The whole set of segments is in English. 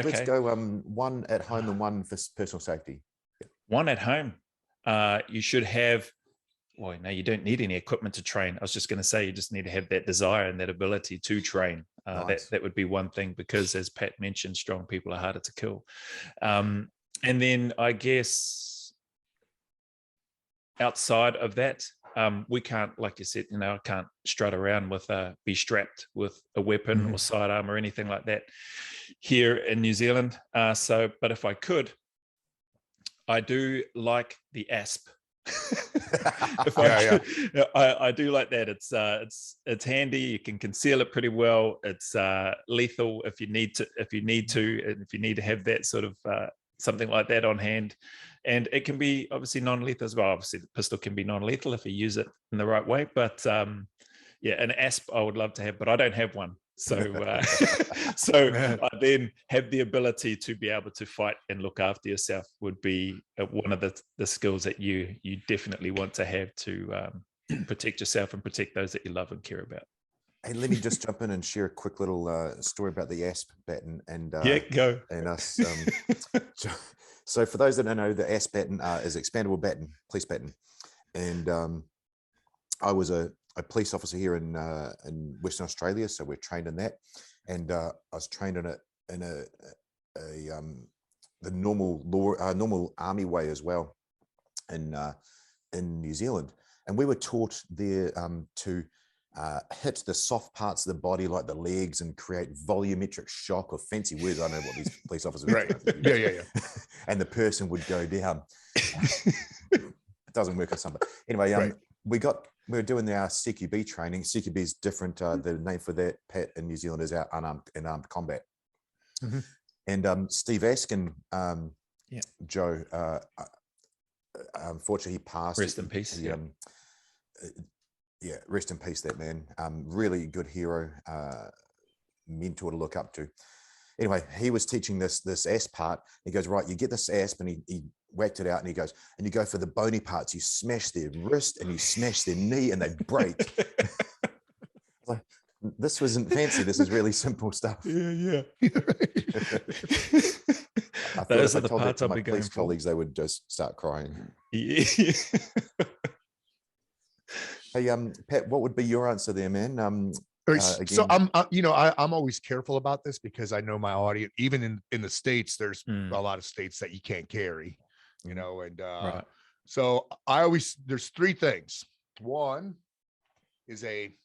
Let's go one at home and one for personal safety. One at home. You should have, well, no, you don't need any equipment to train. I was just going to say, you just need to have that desire and that ability to train. Nice. That would be one thing, because as Pat mentioned, strong people are harder to kill. And then I guess outside of that, we can't, like you said, I can't strut around with be strapped with a weapon or sidearm or anything like that here in New Zealand. But if I could, I do like the ASP. I do like that. It's handy. You can conceal it pretty well. It's lethal if you need to, and if you need to have that sort of something like that on hand. And it can be obviously non-lethal as well. Obviously, the pistol can be non-lethal if you use it in the right way. But yeah, an ASP I would love to have, but I don't have one. So I then have the ability to be able to fight and look after yourself would be one of the skills that you definitely want to have to protect yourself and protect those that you love and care about. Hey, let me just jump in and share a quick little story about the ASP baton and go and us. So for those that don't know, the ASP baton is expandable baton, police baton, and I was a police officer here in Western Australia, so we're trained in that, and I was trained in the normal army way as well in New Zealand, and we were taught there to hit the soft parts of the body like the legs and create volumetric shock, or fancy words. I don't know what these police officers right. Yeah. And the person would go down. It doesn't work or something. Anyway, we were doing our CQB training. CQB is different. The name for that, Pat, in New Zealand is our unarmed combat. And Steve Askin, Joe, unfortunately he passed. Rest in peace. Rest in peace, that man. Really good hero, mentor to look up to. Anyway, he was teaching this ASP part. He goes, right, you get this ASP, and he whacked it out, and he goes, and you go for the bony parts. You smash their wrist and you smash their knee, and they break. Like, this wasn't fancy. This is really simple stuff. Yeah. I thought Those if are I the told that parts to I'll my be going police for. colleagues, they would just start crying. Yeah. Hey, Pat, what would be your answer there, man? So I'm always careful about this, because I know my audience, even in the States, there's a lot of states that you can't carry, and Right. so there's three things. One is a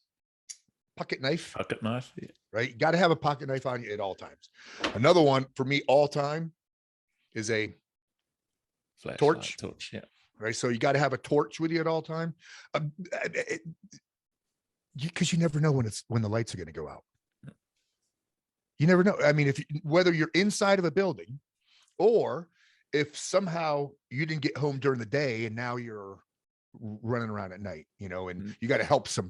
pocket knife. Pocket knife. Yeah. Right. You got to have a pocket knife on you at all times. Another one for me all time is a torch. Yeah. Right. So you got to have a torch with you at all time. Because you never know when the lights are going to go out. You never know. I mean, whether you're inside of a building, or if somehow you didn't get home during the day and now you're running around at night, and you got to help somebody.